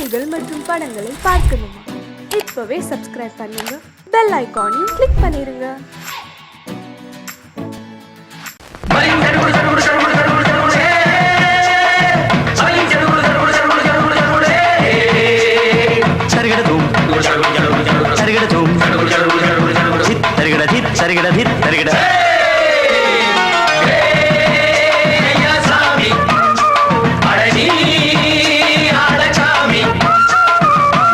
செய்திகள் மற்றும் படங்களை பார்க்கணுமா? இப்பவே சப்ஸ்கிரைப் பண்ணுங்க, பெல் ஐகானையும் கிளிக் பண்ணிருங்க.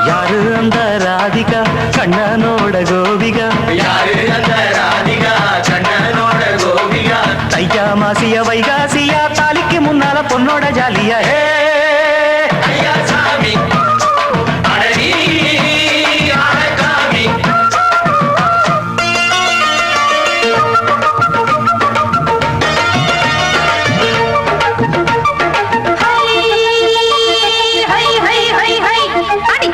யாரு அந்த ராதிகா கண்ணனோட கோபிகா? யாரு அந்த ராதிகா கண்ணனோட கோபிகா? தையா மாசிய வைகாசியா தாலிக்கு முன்னால பொண்ணோட ஜாலியா? ஐயா சாமி அடடி ஆடகாமி.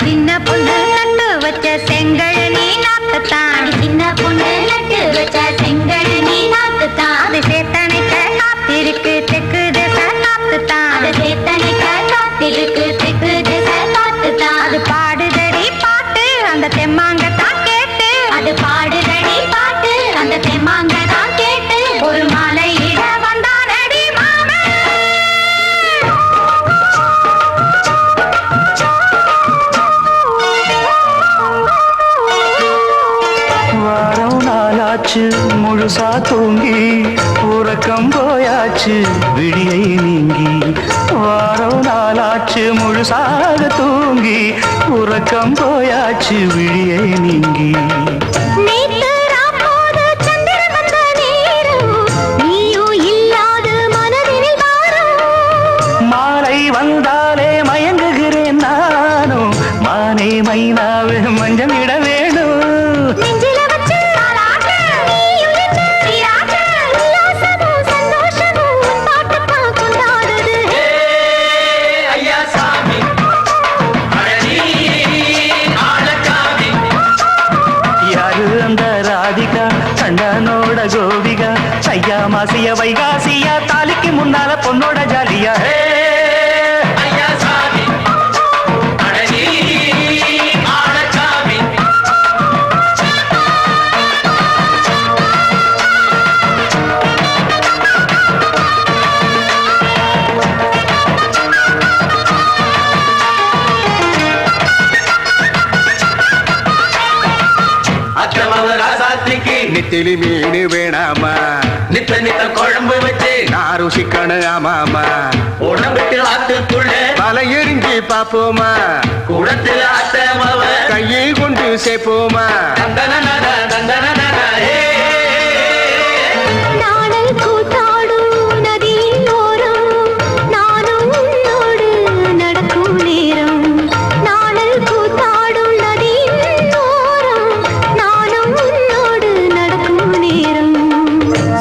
சின்ன பொண்ணு நட்டு வச்ச செங்கல் நீ நாக்குத்தான். சின்ன பொண்ணு நட்டு வச்ச செங்கல் நீ நாக்குத்தான். அது சேத்தனைக்க காத்திருக்கு தெற்கு திசை காத்துத்தான். அது சேத்தனைக்க காத்திருக்கு தெற்கு திசை காத்துத்தான். அது பாடுதடி பாட்டு அந்த தெம்மாங்கத்தான் கேட்டு. அது பாடுதடி பாட்டு அந்த தெம்மாங்கத்தான் கேட்டு. ஒரு மாலை இட வந்தானடி மாமே. வாரம் நாளாச்சு முழுசா தூங்கி உறக்கம் போயாச்சு விடியை நீங்கி. வாரம் நாளாச்சு முழுசாக தூங்கி உறக்கம் போயாச்சு விடியை நீங்கி. நேத்து ராப்போது சந்திரன் வந்த நேரம் நீயும் இல்லாது மனதினில் வாரம். மாலை வந்தாலே மயங்குகிறேன் நானும். மானே மைனாவே மஞ்சள் இட வேணும். நெஞ்சில வச்சு தாலாட்டு நீயும் நின்று சீராட்டு. உல்லாசமும் சந்தோஷமும் உன் பாட்டுத்தான் கொண்டாடுது. ஐயா சாமி அடடி ஆடகாமி. யாரு அந்த ராதிகா கண்ணனோட கோபிகா? ஐயா மாசிய வைகாசியா தாலிக்கு முன்னால பொண்ணோட ஜாலியா? ஐயா சாமி அடடி ஆடகாமி. அக்கிரமவ ராசாத்திக்கு நெத்திலி மீன் வேணாமா? நித்த நித்த குழம்பு வச்சு நான் ருசிக்கணும் ஆமாமா. உடம்புக்கு ஆத்துக்குள்ள பல எரிஞ்சு பாப்போமா? குடத்துல அத்தமவ கையை கொண்டு சேர்ப்போமா? தந்தன தந்தன. நாடல் கூத்தாடும் நதியின் ஓரம் நானும் உன்னோடு நடக்கும் நேரம். நாடல் கூத்தாடும் நதியின் ஓரம் நானும் உன்னோடு நடக்கும் நேரம்.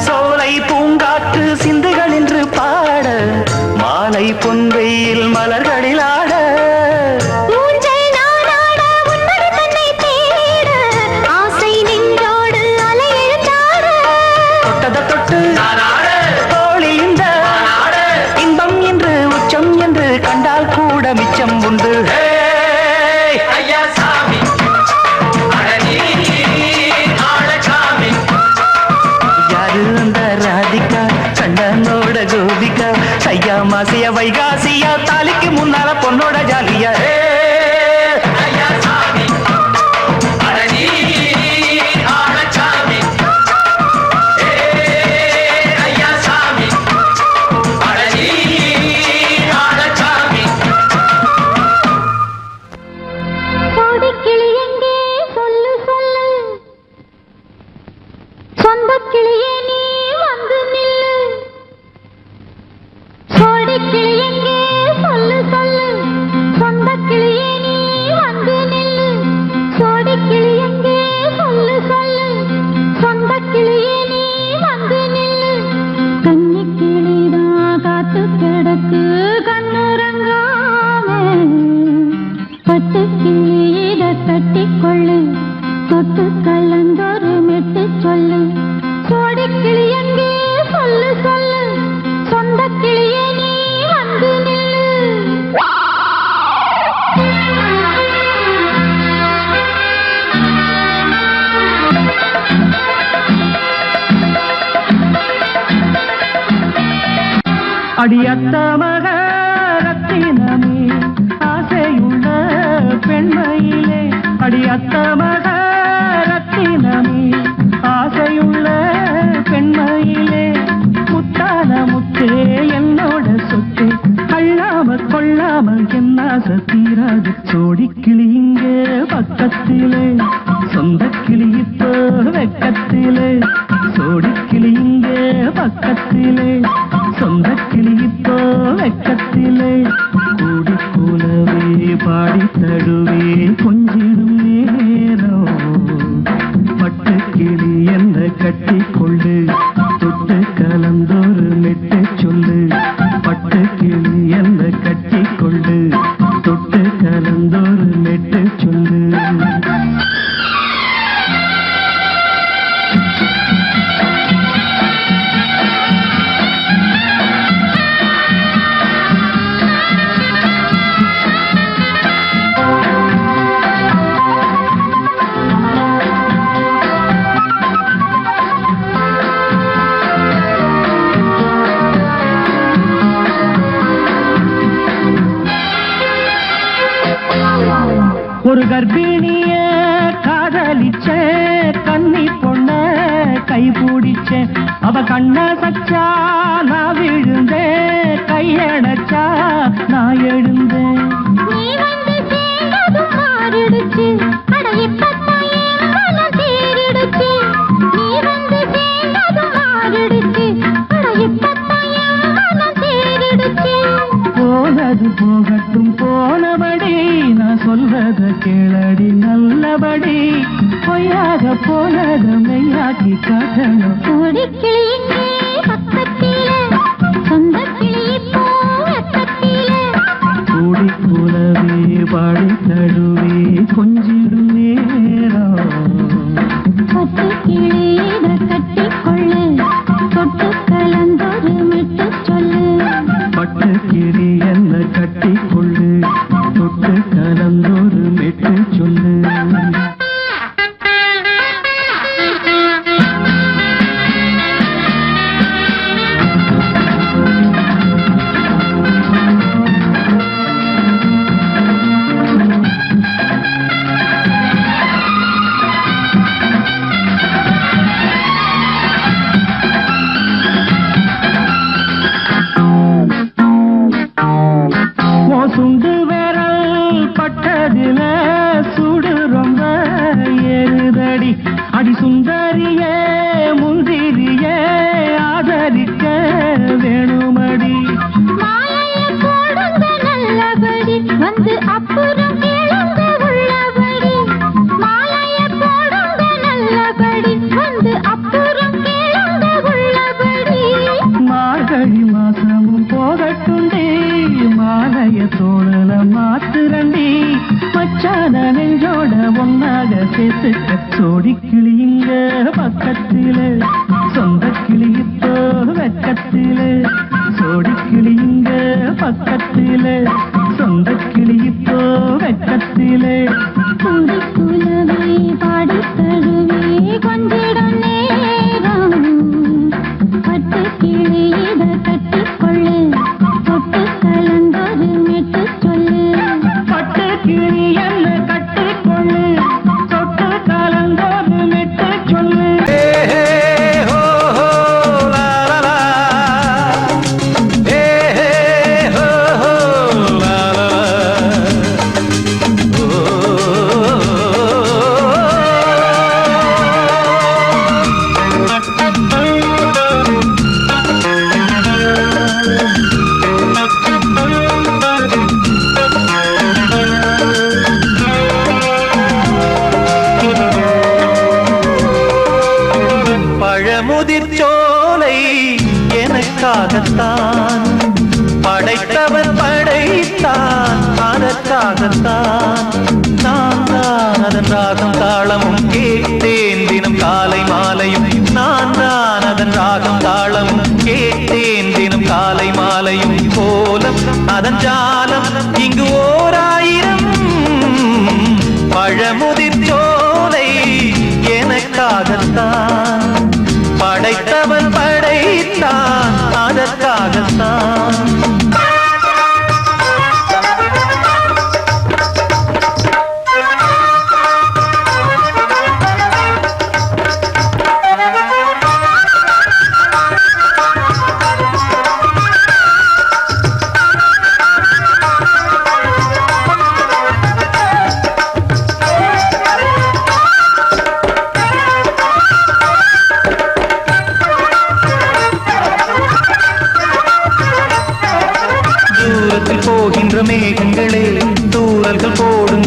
சோலை பூங்காற்று சிந்துகள் என்று பாட மாலை பொன்வெயில் மலர்களில் ஆட. ஊஞ்சல் நானாட உன்மடி தன்னை தேட ஆசை நின்றோடு அலை எழுந்தாட. தொட்டத தொட்டு தோழி இந்த இன்பம் என்று உச்சம் என்று கண்டால் கூட மிச்சம் உண்டு. ஐயா சாமி அடடி ஆடகாமி. யாரு அந்த ராதிகா கண்ணனோட கோபிகா? ஐயா மாசிய வைகாசியா தாலிக்கு முன்னால பொண்ணோட ஜாலியா? ஐயா சாமி அடடி ஆடகாமி. ஐயா சாமி அடடி ஆடகாமி. கோடிக்கிளி எங்கே சொல்லு சொல்லு. சொந்தக் கிளியே நீ வந்து நில்லு. கோடிக்கிளி எங்கே சொல்லு சொல்லு. சொந்தக் கிளியே நீ வந்து நில்லு. கோடிக்கிளி எங்கே சொல்லு சொல்லு. சொந்தக் கிளியே நீ வந்து நில்லு. கன்னிக் கிளிதான் காத்து கிடக்கு கண்ணுறங்காம. பட்டு கிளியிட கட்டிக்கொள்ளு. தொட்டு கலந்தொரு மெட்டு சொல்லு. கோடிக்கிளி எங்கே சொல்லு சொல்லு. சொந்தக் கிளியே நீ வந்து நில்லு. அடியத்த மகரத்தினமே ஆசையுள்ள பெண்மையிலே அடியத்த மகரத்தினமே ஆசையுள்ள பெண்மையிலே முத்தான முத்தே என்னோட சொத்து அள்ளாம கொள்ளாம என்ன சத்தீராது சோடிக்கிளி இங்கே பக்கத்திலே சொந்த கிளி இப்போ வெக்கத்திலே சோடிக்கிளி இங்கே பக்கத்திலே சொந்த கிளி இப்போ வெக்கத்திலே கூடி கூலவே பாடி தடுவே கொஞ்சிடும் நேரம் பட்டு கிளி என்ன கட்டி கொண்டு தொட்டு கலந்தோறு மெட்டு சொல்லு பட்டு கிளி என்ன கட்டி கொண்டு தொட்டு கலந்தோறு மெட்டு சொல்லு ஒரு கர்ப்பிணிய காதலிச்ச கன்னி பொண்ண கை பிடிச்ச அவ கண்ண சச்சா நான் விழுந்தேன் கையடைச்சா நான் எழுந்தேன் நீ வந்து சேர்ந்ததும் மாறிடுச்சு அட இப்பத்தான் என் மனம் தேறிடுச்சு நீ வந்து சேர்ந்ததும் மாறிடுச்சு அட இப்பத்தான் என் மனம் தேறிடுச்சு போனது போகட்டும் போனபடி நான் சொல்றத கேளடி நல்லபடி பொய்யாக போனத மெய்யாக்கி காட்டணும் கோடிக்கிளி இங்கே பக்கத்திலே சொந்த கிளி இப்போ வெக்கத்திலே கூடி கூலவே பாடி தடுவே கொஞ்சிடும் நேரம் பட்டு கிளி இதை கட்டிக்கொள்ளு தொட்டு கலந்தொரு மெட்டு சொல்லு பட்டு கிளி என்ன கட்டி கொள்ளு தொட்டு கலந்தோறு மெட்டு சொல்லு சுண்டு விரல் பட்டதில சுடு ரொம்ப ஏறுதடி அடி சுந்தரியே முந்திரியே ஆதரிக்க வேணுமடி மாலைய போடுங்க நல்லபடி வந்து அப்புறம் கேளுங்க உள்ளபடி மாலைய போடுங்க நல்லபடி வந்து அப்புறம் கேளுங்க உள்ளபடி மார்கழி மாசமும் போகட்டுண்டி மாலைய தோழல மாத்துரண்டி மச்சான நெஞ்சோட ஒன்னாக சேர்த்துக்க சோடி கிளி இங்க பக்கத்திலே சொந்த கிளி இப்போ வெக்கத்திலே சோடி கிளி இங்க பக்கத்திலே சொந்த கிளி இப்போ வெக்கத்திலே கூடி குலவே பாடி தழுவே கொஞ்சிடும் நேரம் பட்டு கிளி இதை கட்டிக்கொள்ளு தொட்டு கலந்தொரு மெட்டு சொல்லு பட்டு கிளி என்ன கட்டிக்கொள்ளு தொட்டு கலந்தோறு மெட்டு சொல்லு பழமுதிர்ச்சோலை எனக்காகத்தான் படைத்தவன் படைத்தான் அதற்காகத்தான் நான் தான் அதன் ராகம் தாளமும் கேட்டேன் தினம் காலை மாலையும் நான் தான் அதன் ராகம் தாளமும் கேட்டேன் தினம் காலை மாலையும் கோலம் அதன் ஜாலம் இங்கு ஓராயிரம் பழமுதிர்ச்சோலை எனக்காகத்தான் படைத்தவன் படைத்தான் அதற்காகத்தான்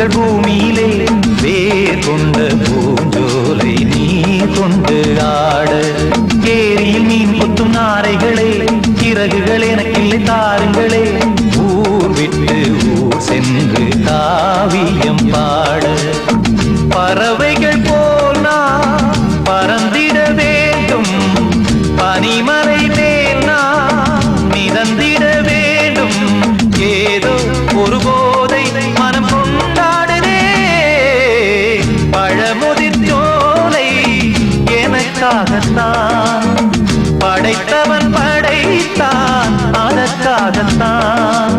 எங்கள் பூமியிலே வேர் கொண்ட பூஞ்சோலை நீ கொண்டு ஆட ஏரியில் மீன் கொத்தும் நாரைகளே இறகுகள் எனக்கில்லை தாருங்களே ஊர் விட்டு ஊர் சென்று காவியம் பாட பறவைகள் போல் நான் பறந்திட வேண்டும் பனிமலை மேல் நான் மிதந்திட வேண்டும் ஏதோ ஒரு போதை மனம் கொண்டாடுதே பழமுதிர் சோலை எனக்காகத்தான் படைத்தவன் படைத்தான் அதற்காகத்தான்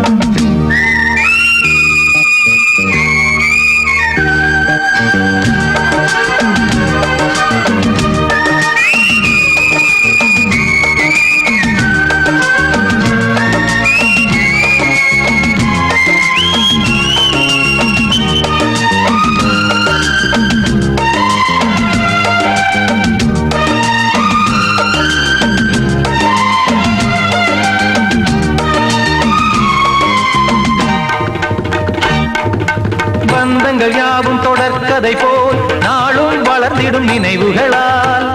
பந்தங்கள் யாவும் தொடர்கதை போல் நாளும் வளர்ந்திடும் நினைவுகளால்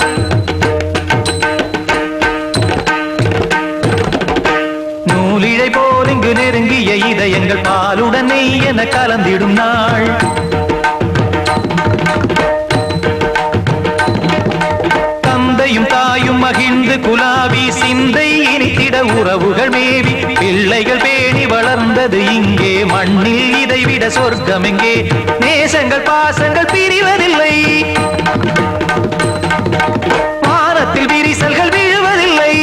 நூலிழை போல் இங்கு நெருங்கிய இதயங்கள் பாலுடன் நெய் என கலந்திடும் நாள் தந்தையும் தாயும் மகிழ்ந்து குலாவி சிந்தை இனித்திட உறவுகள் மேவி பிள்ளைகள் பேணி வளர்ந்தது இங்கே மண்ணில் இதைவிட சொர்க்கம் எங்கே நேசங்கள் பாசங்கள் பிரிவதில்லை வானத்தில் விரிசல்கள் விழுவதில்லை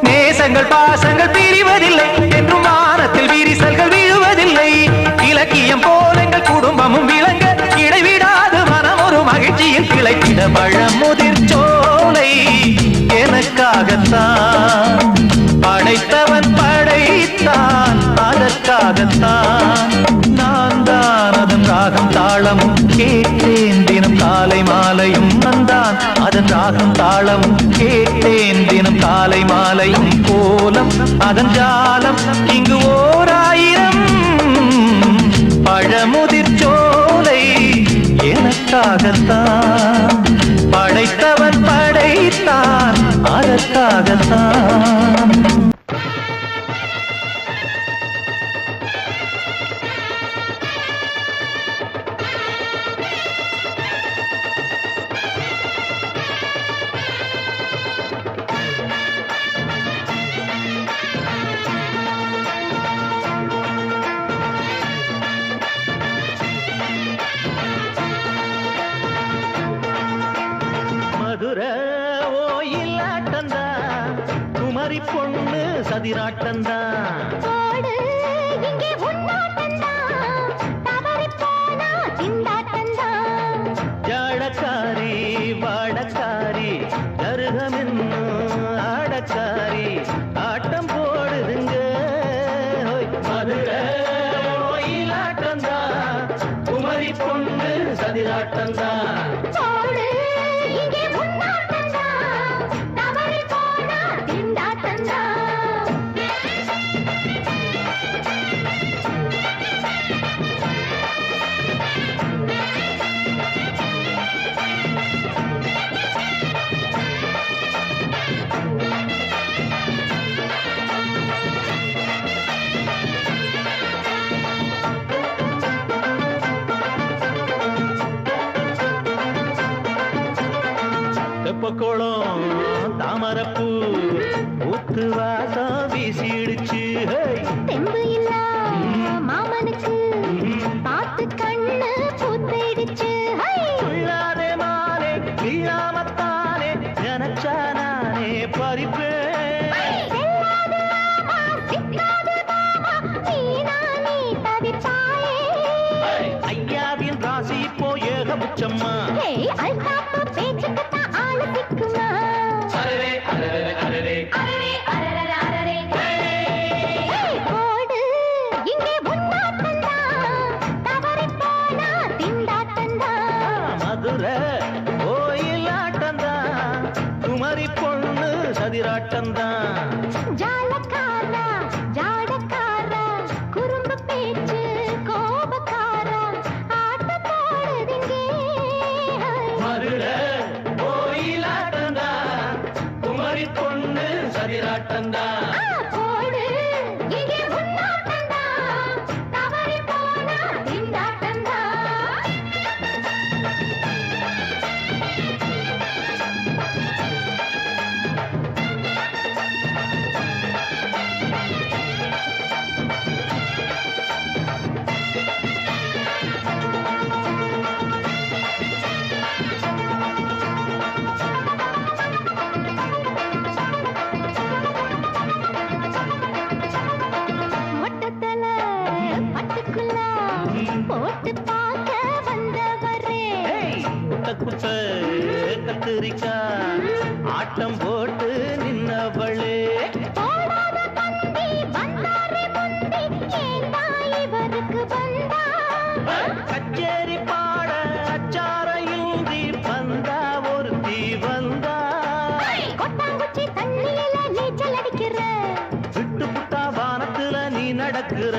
நேசங்கள் பாசங்கள் பிரிவதில்லை என்றும் வானத்தில் விரிசல்கள் விழுவதில்லை இலக்கியம் போல எங்கள் குடும்பமும் விளங்க இடைவிடாது மனம் ஒரு மகிழ்ச்சியில் கிளைத்திட பழமுதிர் சோலை எனக்காகத்தான் படைத்தவன் படைத்தான் அதற்காகத்தான் நான் தான் அதன் ராகம் தாளமும் கேட்டேன் தினம் காலை மாலையும் நந்தான் அதன் ராகம் தாளமும் கேட்டேன் தினம் காலை மாலையும் கோலம் அதன் ஜாலம் இங்கு ஓர் ஆயிரம் பழமுதிர் சோலை எனக்காகத்தான் படைத்தவன் படைத்தான் அதற்காகத்தான் மதுர ஓயிலாட்டந்தா குமரி பொண்ணு சதிராட்டந்தா போடு இங்கே உன்னாட்டந்தா தவறி போனா திண்டாட்டந்தா ஜாடக்காரி வாடக்காரி கருகமென்னு ஆடக்காரி ஆட்டம் போடுதுங்க மதுர ஓயிலாட்டந்தா குமரி பொண்ணு சதிராட்டந்தா போடு இங்கே உன்னாட்டந்தா தவறி போனா திண்டாட்டந்தா தெப்பக்குளம் தாமரப்பூ ஊத்து வாசம் வீசிடுச்சு தெம்பு இல்ல மாமனுக்கு பார்த்து கண்ணு பூத்திடுச்சு உள்ளாதே மாலே இல்லாமத்தானே நினைச்சா நானே பறிப்பேன் ஐயாவின் ராசி இப்போ ஏகபட்சம்மா மதுர ஓயிலாட்டந்தா குமரி பொண்ணு சதிராட்டந்தா ஜாலக்காரா ஜாடக்காரா குறும்பு பேச்சு தொட்டு பார்க்க வந்தவரே. குட்ட குட்ட கத்திரிக்கா ஆட்டம் போட்டு நின்னவளே. போடாத பந்தி வந்தாரே முந்தி, ஏண்டா இவருக்கு வந்தா? கச்சேரி பாட அச்சார இந்தி வந்தா ஒருத்தி வந்தா. கொட்டாங்குச்சி தண்ணியில நீச்சல் அடிக்கிற, விட்டு புட்டா வானத்துல நீ நடக்கிற.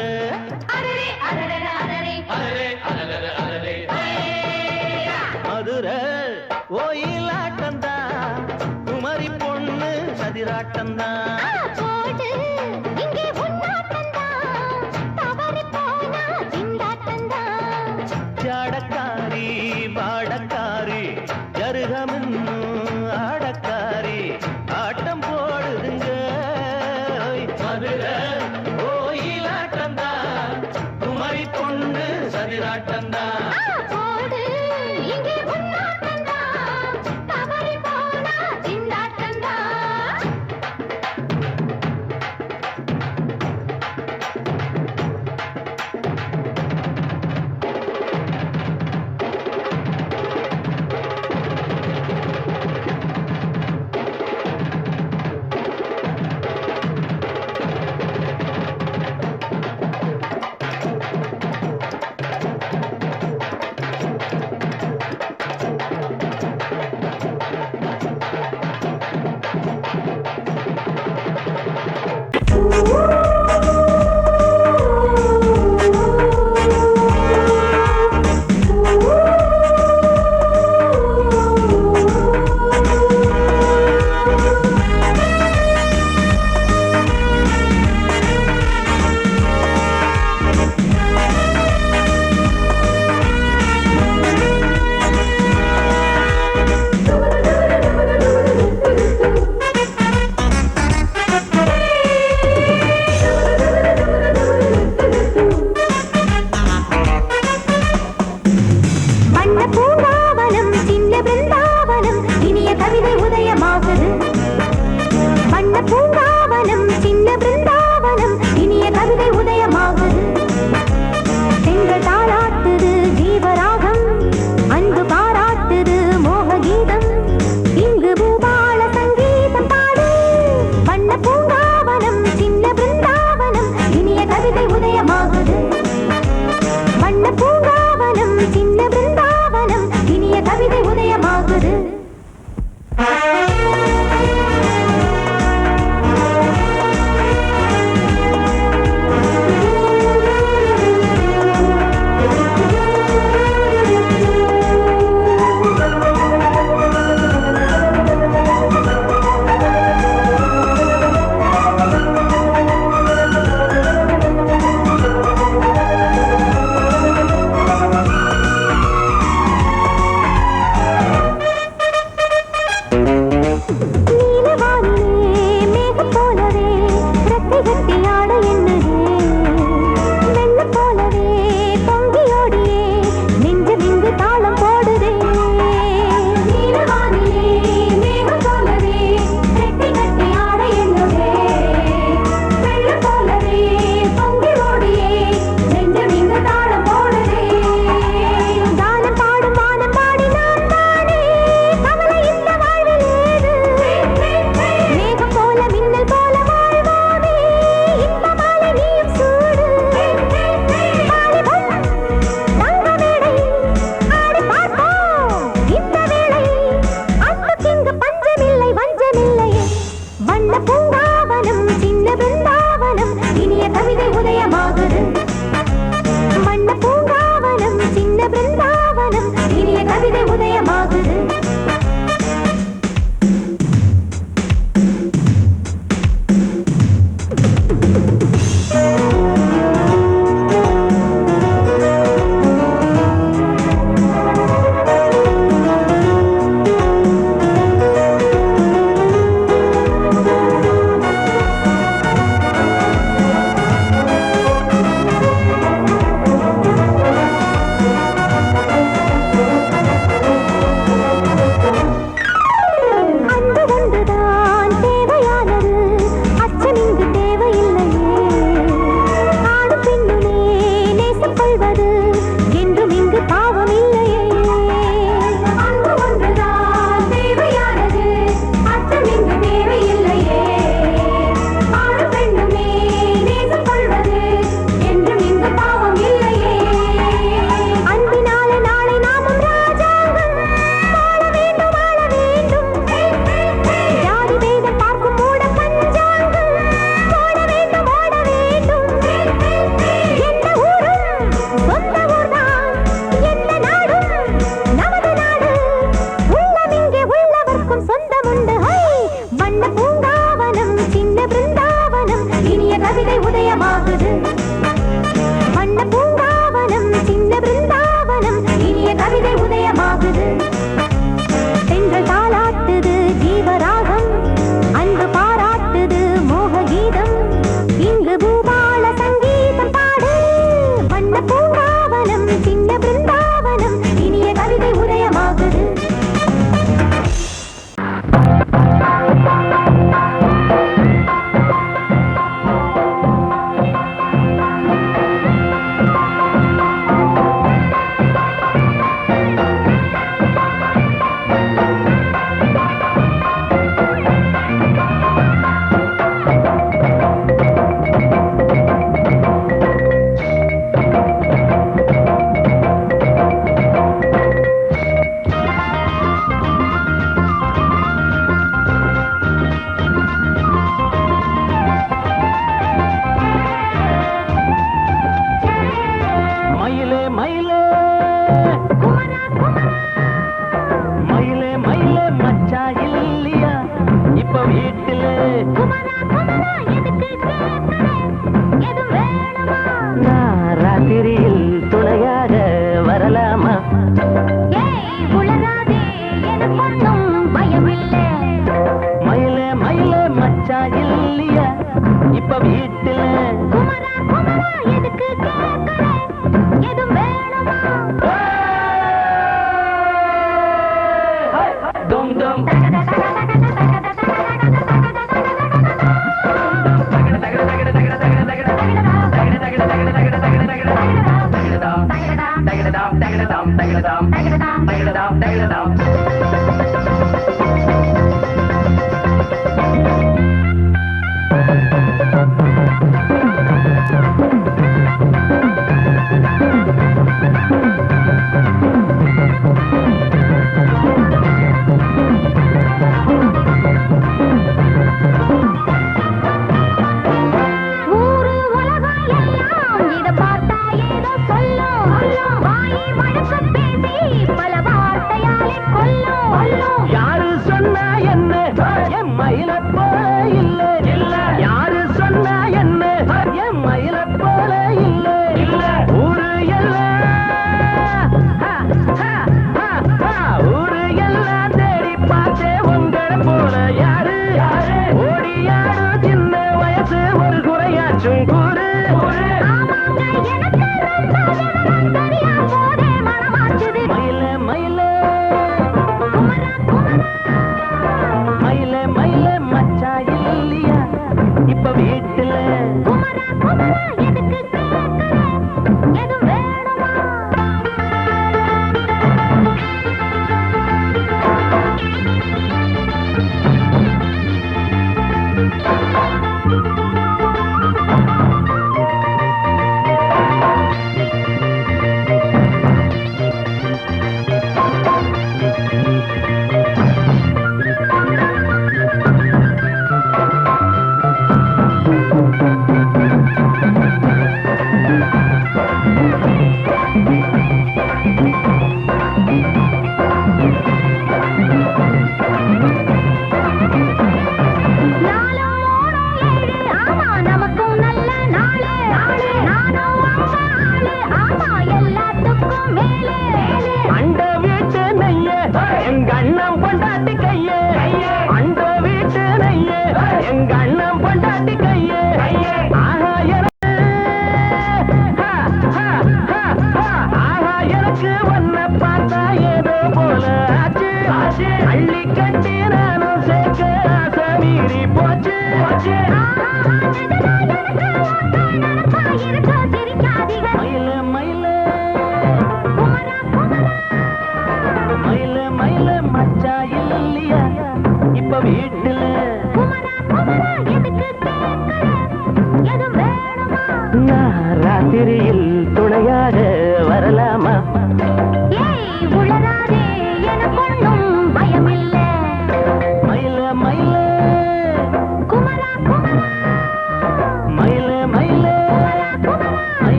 அரரே அரரே அரரே அரரே மதுரை கோயிலாட்டந்தா, குமரி பொண்ணு சதிராட்டந்தா. போடு இங்கே உன்னாட்டந்தா, தவறி போனா திண்டாட்டந்தா. ஜாடக்காரி பாடக்காரி ஜருகமின்னு ஆடக்காரி ஆட்டம் போடுதுங்க. மதுரை கோயிலாட்டந்தா, குமரி பொண்ணு சதிராட்டந்தா. போடு இங்கே உன்னாட்டந்தா, தவறி போனா திண்டாட்டந்தா.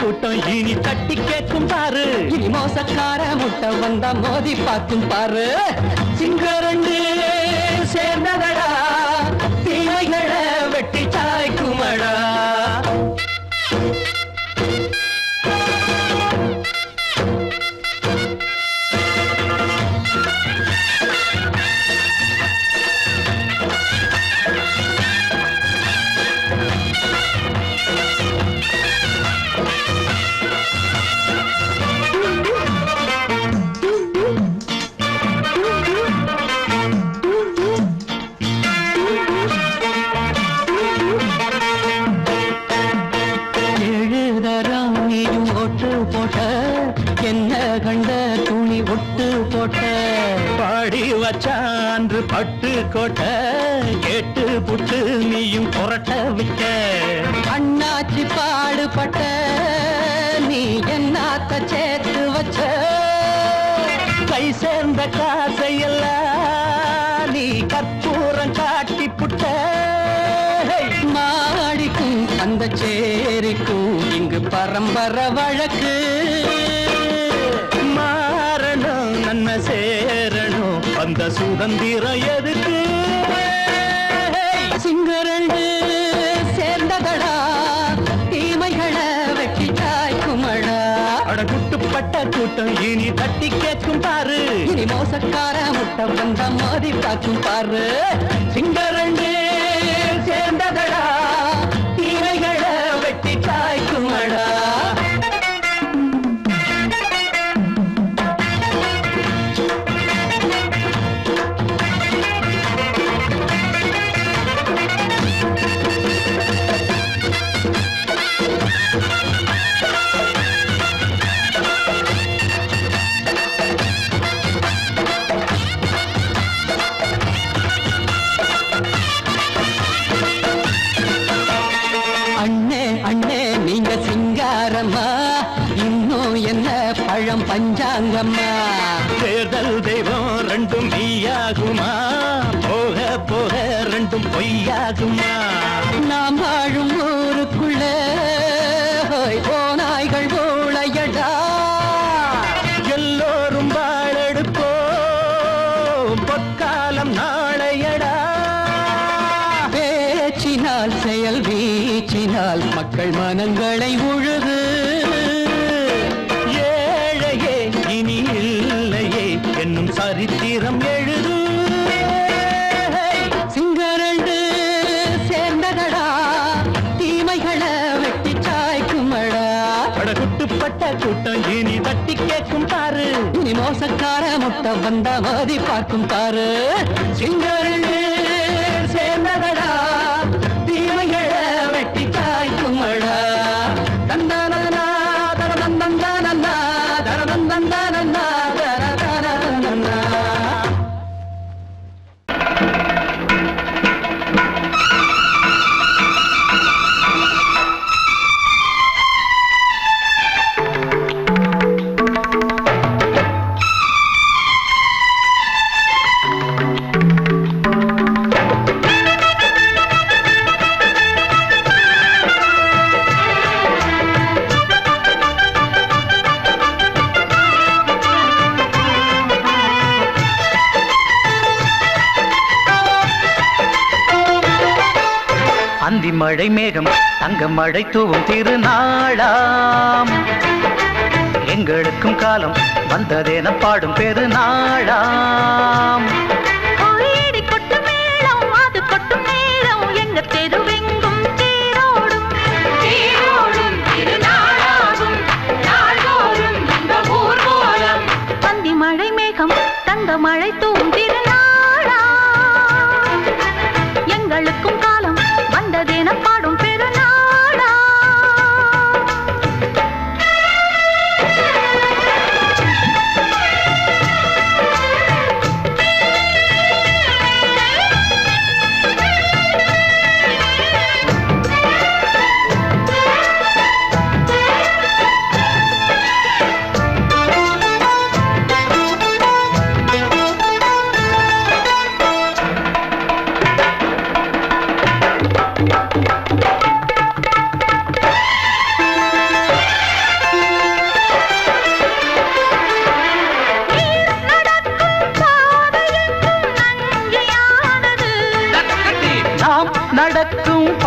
கூட்டம் இனி தட்டி கேட்கும் பாரு. இனி மோசக்கார முட்டை வந்தா மோதி பார்க்கும் பாரு. சிங்கரண்டு சேர்ந்ததடா தீமைகளை வெட்டி சாய்க்குமடா. பாடி வச்சான்று பட்டு கோட்ட கேட்டு புட்டு நீயும் புரட்ட விட்ட. அண்ணாச்சி பாடுபட்ட நீ என்னாத்த சேர்த்து வச்ச. கை சேர்ந்த காசையெல்லாம் நீ கற்பூரம் காட்டி புட்ட. மாடிக்கும் அந்த சேரிக்கும் இங்கு பரம்பரை வழக்கு. மாறணும் நன்மை சேரணும் அந்த சுதந்திரம் எதுக்கு. சிங்கரண்டு சேர்ந்ததடா தீமைகளை வெட்டி சாய்க்குமடா. அடகுட்டுப்பட்ட கூட்டம் இனி தட்டி கேட்கும் பாரு. இனி மோசக்கார முட்டை வந்த மோதி பார்க்கும் பாரு. சிங்கரண்டு சேர்ந்ததடா தீமைகளை வெட்டி சாய்க்குமடா. பழம் பஞ்சாங்கம்மா. தேர்தல் தெய்வம் ரெண்டும் மெய்யாகுமா போக போக ரெண்டும் பொய்யாகுமா. நாம் வாழும் ஊருக்குள்ள ஓநாய்கள் ஊழையடா. எல்லோரும் வாழெடுப்போம் பொற்காலம் நாளையடா. பேச்சினால் செயல் வீச்சினால் மக்கள் மனங்களை உழுது. என்னும் சரித்திரம் எழுது. சிங்கரண்டு சேர்ந்ததடா தீமைகளை வெட்டி சாய்க்குமடா. அடகுட்டுப்பட்ட கூட்டம் இனி தட்டி கேட்கும் பாரு. இனி மோசக்கார முட்டை வந்த மோதி பார்க்கும் பாரு. சிங்கரண்டு சேர்ந்ததடா தீமைகளை வெட்டி சாய்க்குமடா. தந்தானா தரதந்தந்தானா தரதந்தந்தானா. அந்தி மழை மேகம் தங்க மழை தூவும் திருநாளாம். எங்களுக்கும் காலம் வந்ததென பாடும் பெருநாளாம். மழை மேகம் தங்க மழை தூவும் திருநாளாம். எங்களுக்கும் காலம் வந்ததென பாடும் பெருநாளா.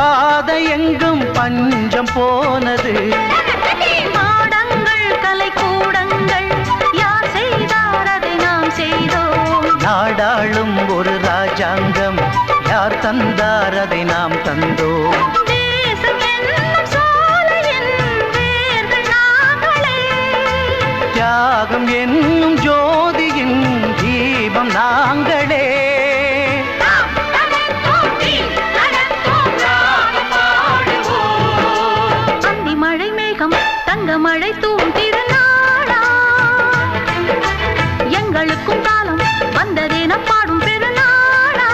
பாதை எங்கும் பஞ்சம் போனது. மாடங்கள் கலை கூடங்கள் யார் செய்தார் அதை நாம் செய்தோம். நாடாளும் ஒரு ராஜாங்கம் யார் தந்தார் அதை நாம் தந்தோம். தேசம் என்னும் சோலையின் வேர்கள் நாங்களே. தியாகம் என்னும் ஜோதியின் தீபம் நாங்களே. அந்தி மழை மேகம் தங்க மழை தூவும் திருநாளா. எங்களுக்கும் காலம் வந்ததென பாடும் பெருநாளா.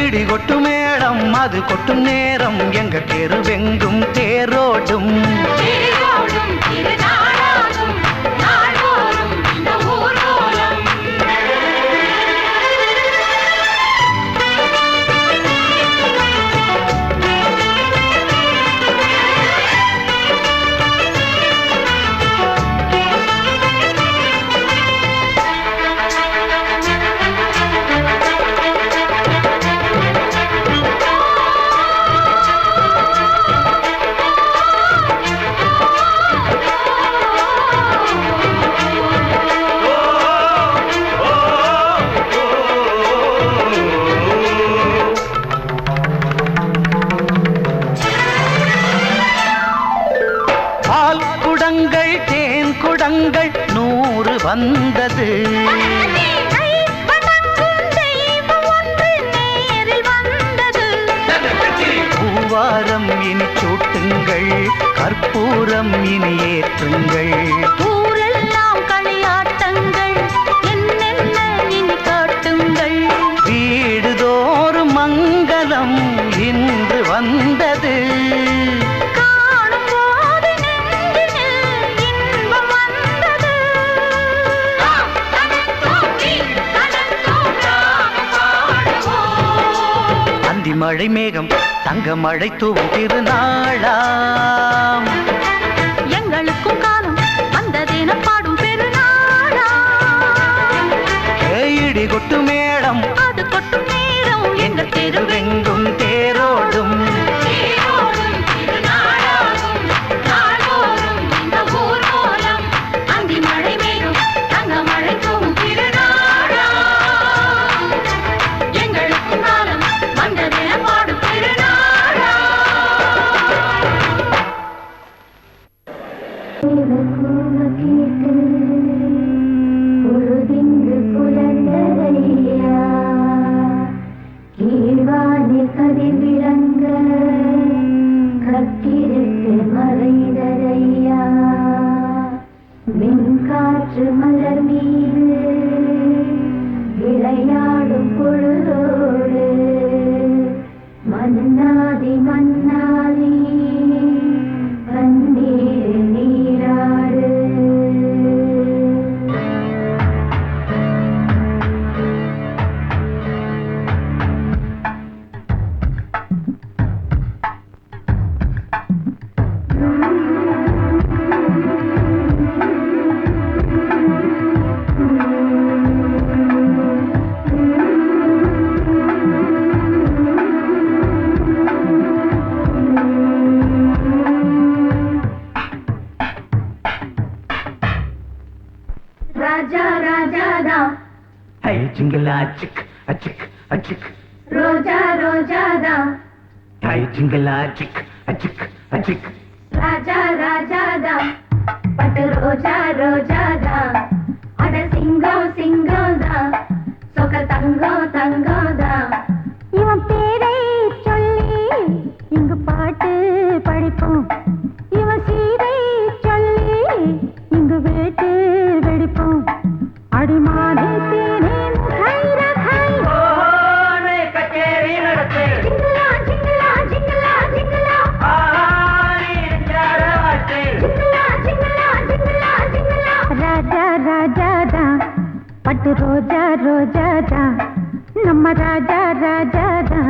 இடி கொட்டும் மேடம் அது கொட்டும் நேரம் எங்க தெருவெங்கும் தேரோடும். திருநாளாகும் நாள்தோறும் இந்த ஊர்வலம். பால் குடங்கள் தேன் குடங்கள் 100 வந்தது. பூவாரம் இனி சூட்டுங்கள் கற்பூரம் இனி ஏற்றுங்கள். ஊரெல்லாம் களியாட்டங்கள் என்னென்ன இனி காட்டுங்கள். வீடுதோறும் மங்களம் இன்று வந்தது. காணும் போது நெஞ்சினில் இன்பம் வந்தது. அந்தி மழை மேகம் தங்க மழை தூவும் திருநாளாம். எங்களுக்கும் காலம் வந்ததென பாடும் பெருநாளா. இடி கொட்டு மேடம் அது கொட்டும் நேரம் எங்கள் தெருவெங்கும் தேரோடும். தேரோடும் திருநாளாகும் நாள்தோறும் இந்த ஊர்வலம். அந்தி மழை மேகம் தங்க மழை தூவும் திருநாளா. எங்களுக்கும் காலம் வந்ததென பாடும் பெருநாளா. பொழுதிங்கு புலந்ததையா கீழ்வானி கதிர் விளங்க கக்கிருக்கு மறைந்ததையா மின்காற்று மலர் மீது விளையாடும் பொழுதோடு மன்னாதி மன்னாதி கண்ணீர் நீராடு. ராஜா ராஜாதா ஹை ஜிங்கலா சிக் அச்சிக் அச்சிக். ரோஜா ரோஜாதா ஹை ஜிங்கலா சிக் அச்சிக் அச்சிக். ராஜா ராஜாதா பட்டு ரோஜா ரோஜாதா அட சிங்கம் சிங்கம்தா சொக்க தங்கம் தங்கம்தா. இவன் பேரை சொல்லி இங்கு பாட்டு படிப்போம். இவன் சீரை சொல்லி இங்கு வேட்டு வெடிப்போம். அடிமானே தேனே முகை ரகை கச்சேரி நடத்து. ஜிங்கலா ஜிங்கலா ஜிங்கலா ஜிங்கலா ஜிங்கலா ஜிங்கலா ஜிங்கலா ஜிங்கலா. ராஜா ராஜாதா பட்டு ரோஜா ரோஜாதா நம்ம ராஜா ராஜாதா.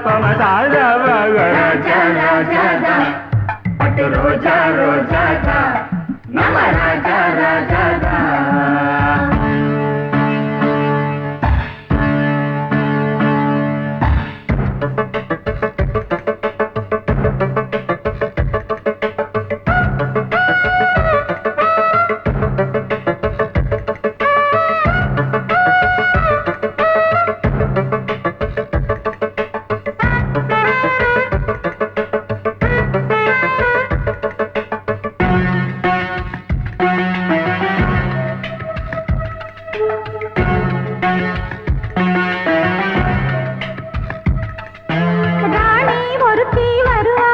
ராஜா ராஜா பட்டு ரோஜா ரோஜா நம்ம ராஜா ராஜா ராணி ஒருத்தி வருவா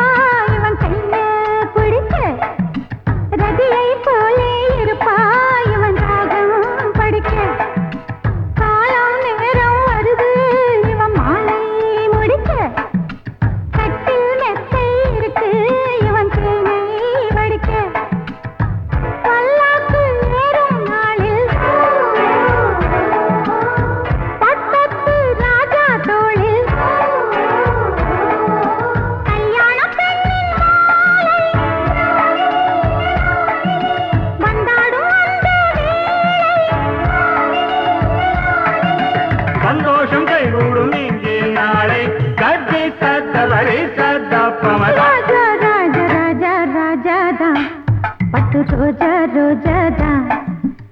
இவன் கைய பிடிக்க ரதியை போலே இருப்பா இவன் ராகம் படிக்க காலம் நேரம் வருது இவன் மாலை முடிக்க கட்டில் மெத்தை இருக்கு இவன் தேனை வடிக்க பல்லாக்கு ஏறும் நாளில் பட்டத்து ராஜா தோளில் கல்யாண பெண்ணின் மாலை வந்தாடும் அந்த சந்தோஷம் கைகூடும் இங்கே நாளை கட்டி சத்தவரை சத்தப்பமதா ராஜா ராஜா ராஜா ராஜாதா பட்டு ரோஜா ரோஜாதா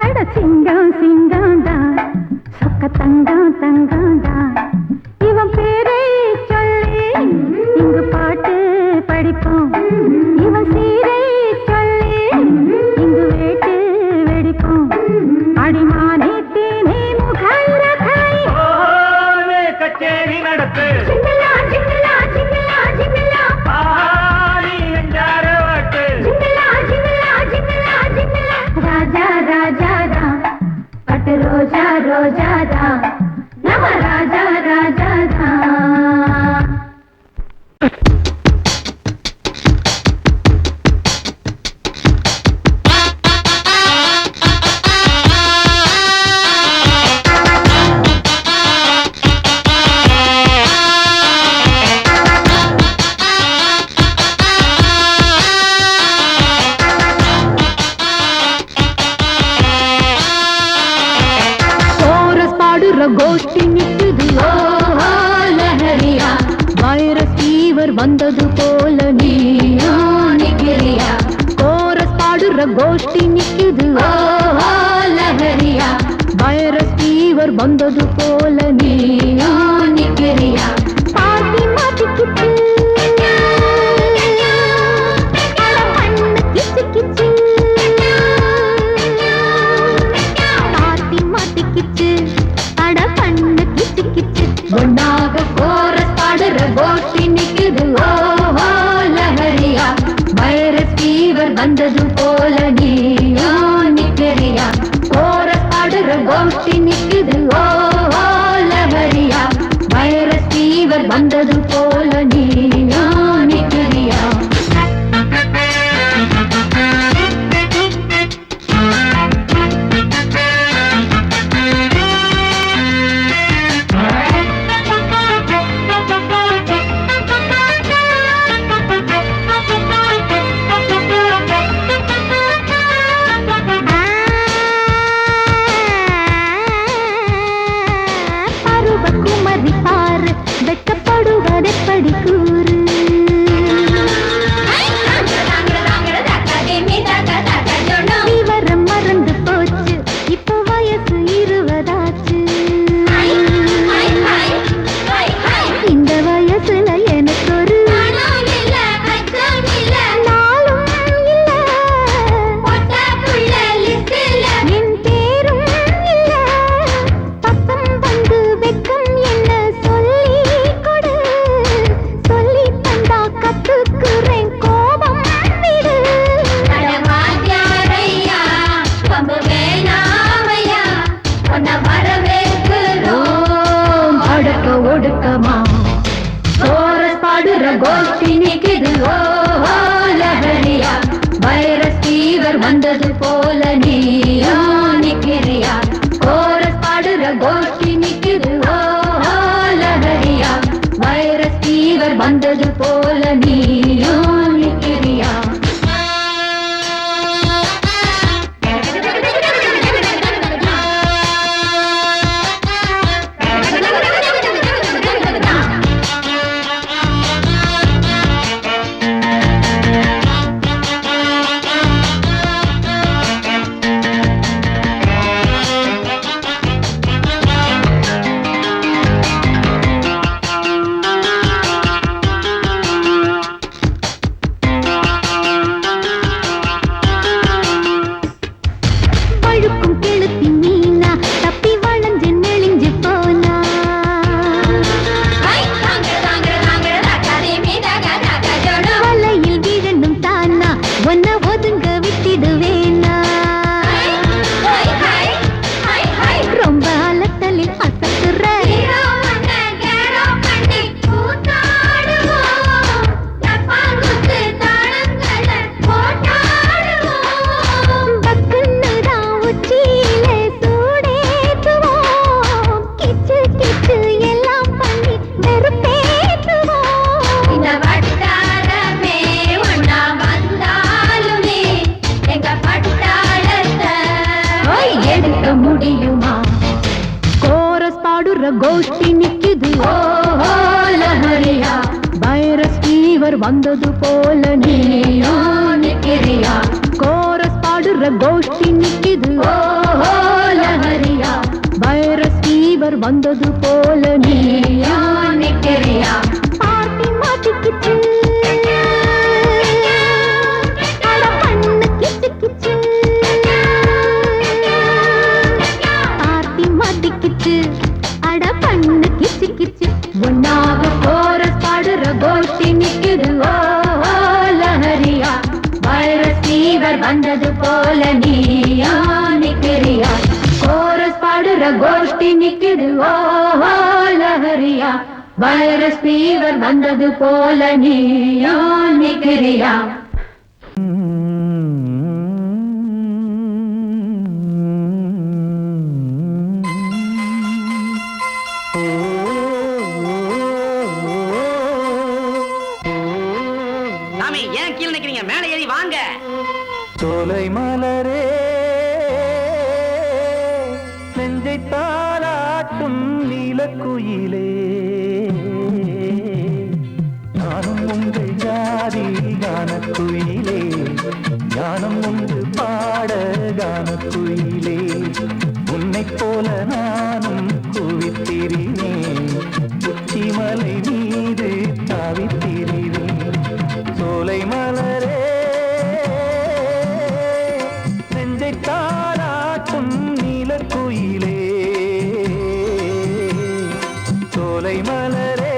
அட சிங்கம் சிங்கம்தா சொக்க தங்கம் தங்கம்தா இவன் பேரை சொல்லி இங்கு பாட்டு படிப்போம் இவன் சீரை சொல்லி இங்கு வேட்டு வெடிப்போம் அடிமானே தேனே முகரகாய் கச்சேரி நடத்து சிங்கலா சிங்கலா சிங்கலா சிங்கலா ஆனி எஞ்சார வாட்டு சிங்கலா சிங்கலா சிங்கலா சிங்கலா ராஜா ராஜாதா பட்டு ரோஜா ரோஜாதா நம ராஜா ராஜாதா கோரஸ் பாடுற கோஷ்டி நிக்குது ஓஹோ லஹரியா வைரஸ் ஃபீவர் வந்தது போல நீயா நிக்கிறியா கோரஸ் பாடுற கோஷ்டி நிக்குது ஓஹோ லஹரியா வைரஸ் ஃபீவர் வந்தது போல நீயா நிக்கிறியா பாட்டி மாட்டிக்கிட்டு அட பண்ணு கிச்சு கிச்சு பாட்டி மாட்டிக்கிச்சு அட பண்ணு கிச்சு கிச்சு ஒன்னாக கோரஸ் பாடுற கோஷ்டி நிக்குது ஓஹோ லஹரியா வைரஸ் ஃபீவர் வந்தது போல நீயா நிக்கிறியா கோரஸ் பாடுற கோஷ்டி நிக்குது ஓஹோ லஹரியா வைரஸ் ஃபீவர் வந்தது போல நீயா நிக்கிறியா பருவகுமரி பாரு வெட்டப்படுவதெப்படி கூறு விவரம் மறந்து போச்சு இப்போ வயசு 20 ஆச்சு இந்த வயசுல எனக்கு ஒரு நாளும் இல்ல என் பேரும் இல்ல பக்கம் வந்து வெக்கம் என்ன சொல்லி கொடு சொல்லி தந்தா கத்துக்குறேன் கோபம் விடு ஓம் அடக்க ஒடுக்கமா கோரஸ் பாடுற கோஷ்டி நிக்குது ஓஹோ லஹரியா வைரஸ் ஃபீவர் வந்தது போல நீயா நிக்கிறியா கோரஸ் பாடுற கோஷ்டி நிக்குது ஓஹோ லஹரியா வைரஸ் கோஷ்டி நிக்குது ஓஹோ லஹரியா வைரஸ் ஃபீவர் வந்தது போல நீயோ நிக்கிறியா கோரஸ் பாடுற கோஷ்டி நிக்குது ஓஹோ லஹரியா வைரஸ் ஃபீவர் வந்தது போல நீயோ நிக்கிறியா பார்ட்டி மாட்டிக்கிச்சு அட பண்ணு கிச்சு கிச்சு பார்ட்டி மாட்டிக்கிச்சு அட பண்ணு கிச்சு கிச்சு ஒன்னாக கோரஸ் பாடுற கோஷ்டி நிக்குது ஓ லஹரியா வைரஸ் ஃபீவர் வந்தது போல நீயா நிக்கிறியா கோரஸ் பாடுற கோஷ்டி நிக்குது ஓ லஹரியா வைரஸ் ஃபீவர் வந்தது போல நீயா நிக்கிறியா சாமி ஏன் கீழே நிக்கிறீங்க மேலே ஏறி வாங்க சோலை மலரே நெஞ்சை தாளாட்டும் நீலக்குயிலே நானும் உங்கள் ஜாதி கானக்குயிலே ஞானம் உண்டு பாட கானக்குயிலே உன்னைப் போல நானும் குவித்திரினேன் உச்சிமலை மீது தாவித்திரினேன் சோலை மலரே நெஞ்சை தாளாட்டும் நீலக்குயிலே சோலை மலரே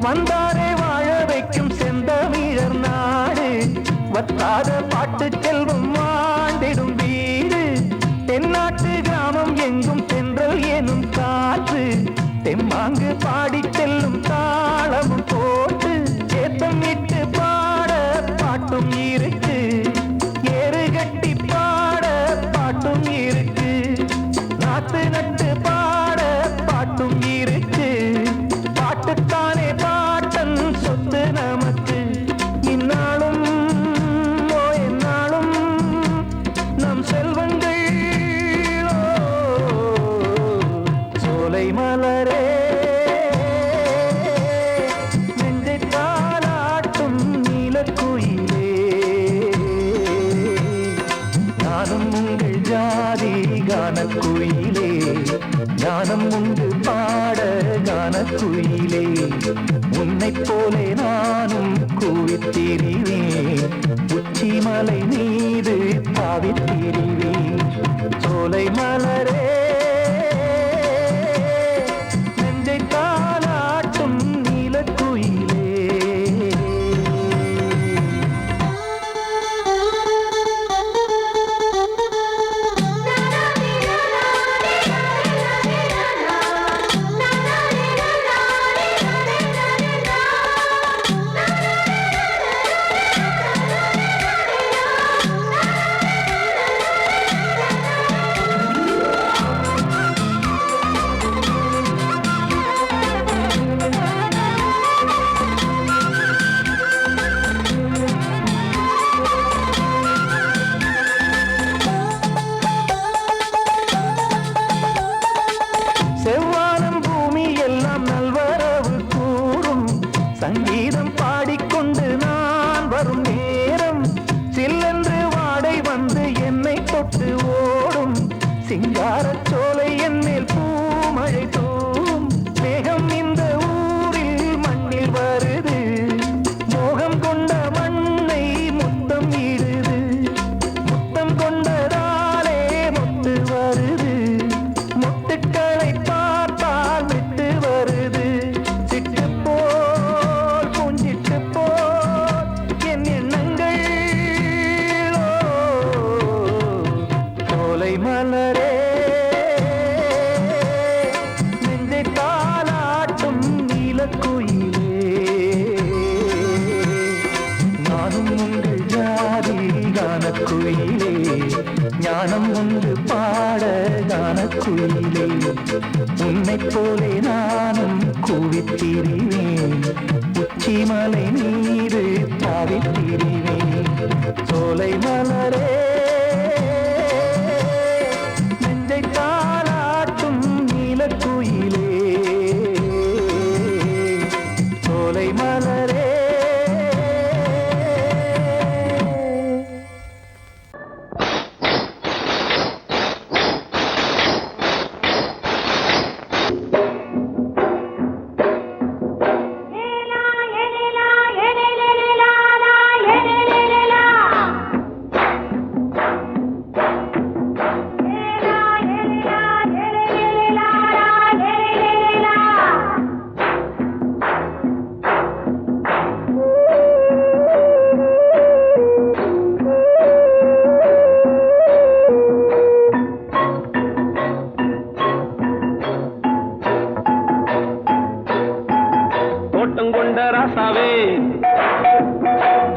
வந்தாரே வாழ வைக்கும் செந்தமிழர் நாடு வத்தாத பாட்டு செல்வம் வாழ்ந்திடும் வீடு தென்னாட்டு கிராமம் எங்கும் தென்றல் எனும் காற்று தெம்மாங்கு பாடி செல்லும் தாளமும் போட்டு ஏத்தம் இட்டு பாட பாட்டும் இருக்கு ஏறு கட்டி பாட பாட்டும் இருக்கு நாத்து நட்டு பாட பாட்டும் இருக்கு பாட்டுத்தானே பாட்டன் சொத்து நமக்கு இந்நாளும் எந்நாளும் நம் செல்வங்கள் சோலை மலரே நெஞ்சை தாளாட்டும் நீலக்குயிலே நானும் உங்கள் ஜாதி கானக்குயிலே ஞானம் உண்டு பாட கானக்குயிலே உன்னைப் போலே நானும் கூவித்திரிவேன் உச்சிமலை மீது தாவித்திரிவேன் சோலை மலரே நெஞ்சை தாளாட்டும் நீலக்குயிலே செவ்வானம் பூமி எல்லாம் நல்வரவு கூறும் சங்கீதம் பாடிக்கொண்டு நான் வரும் நேரம் சில்லென்று வாடை வந்து என்னை தொட்டு ஓடும் சிங்காரச் சோலை என்னில் பூமழை தூவும் மேகம் இந்த ஊரில் மண்ணில் வருது மோகம் கொண்ட மண்ணை முத்தம் இடுது முத்தம் கொண்டதாலே முத்து வருது முத்துக்களை பார்த்தால் விட்டு வருது சிட்டு போல் பூஞ்சிட்டு போல் என் எண்ணங்கள் சோலை மலரே வயதான குயிலே உன்னைப் போலே நானும் கூவித்திரிவேன் உச்சிமலை மீது தாவித்திரிவேன் சோலை மலரே நெஞ்சை தாளாட்டும் நீலக்குயிலே சோலை மலரே தோட்டங்கொண்ட ராசாவே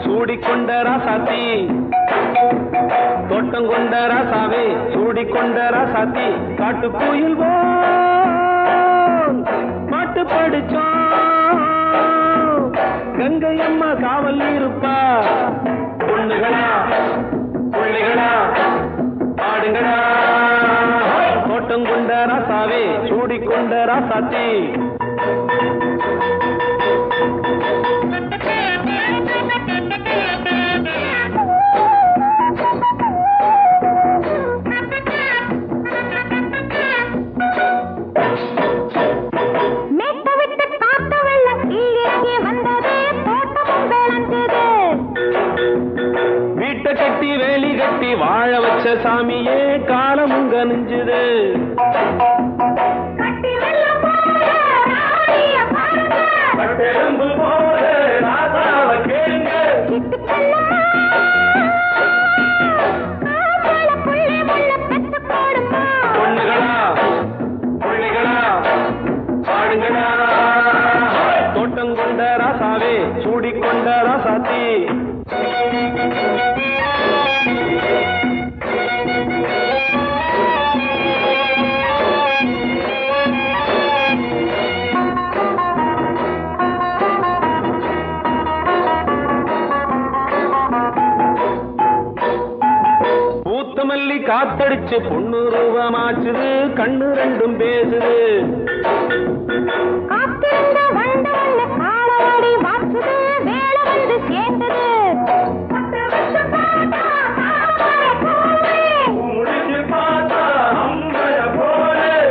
சூடிக்கொண்ட ராசாத்தி தோட்டங்கொண்ட ராசாவே சூடிக்கொண்ட ராசாத்தி காட்டுக்குயில் பாட்டு படிச்சோம் கங்கை அம்மா காவல் இருப்பா பொண்ணுகளா பிள்ளைகளா ஆடுங்களா தோட்டங்கொண்ட ராசாவே சூடிக்கொண்ட ராசாத்தி வீட்டை கட்டி வேலி கட்டி வாழ வச்ச சாமியே காலமும் கனிஞ்சுது பொண்ணுகளா பிள்ளைகளா பாடுங்களா தோட்டங்கொண்ட ராசாவே சூடிக்கொண்ட ராசாத்தி பூத்தமல்லி காத்தடிச்சு பொண்ணு ரூபமாச்சுது கண்ணு ரெண்டும் பேசுது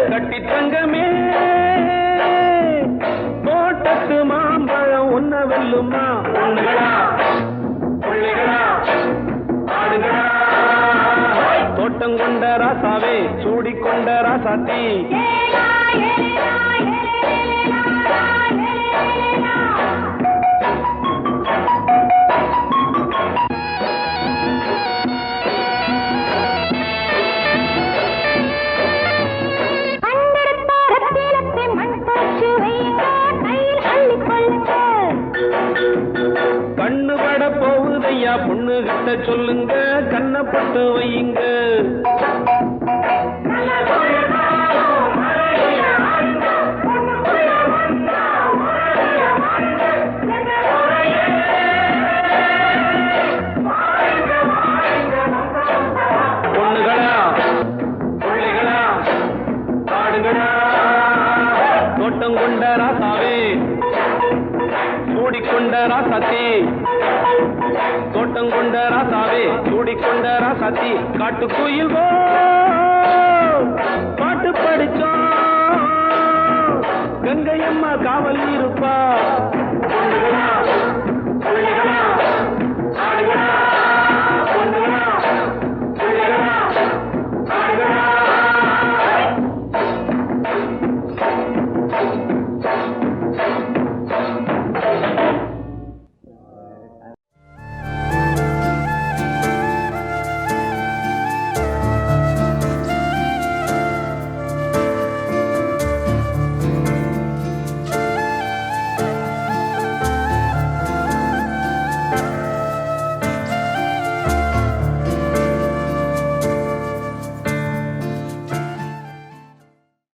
கட்டி தங்கமே தோட்டத்து மாம்பழம் ஒன்ன வெல்லுமா பொண்ணுகளா பிள்ளைகளா ஆடுகளா தோட்டங்கொண்ட ராசாவே சூடிக்கொண்ட ராசாத்தி கண்ணு பட போகுதையா பொண்ணு கிட்ட சொல்லுங்க கண்ணப்பட்டு வையுங்க பொண்ணுகளா பிள்ளைகளா ஆடுகளா தோட்டங்கொண்ட ராசாவே சூடிக்கொண்ட ராசாத்தி தோட்டங்கொண்ட ராசாவே சூடிக்கொண்ட ராசாத்தி காட்டுக்குயில் பாட்டு படிச்சோம் கங்கை அம்மா காவல் இருப்பா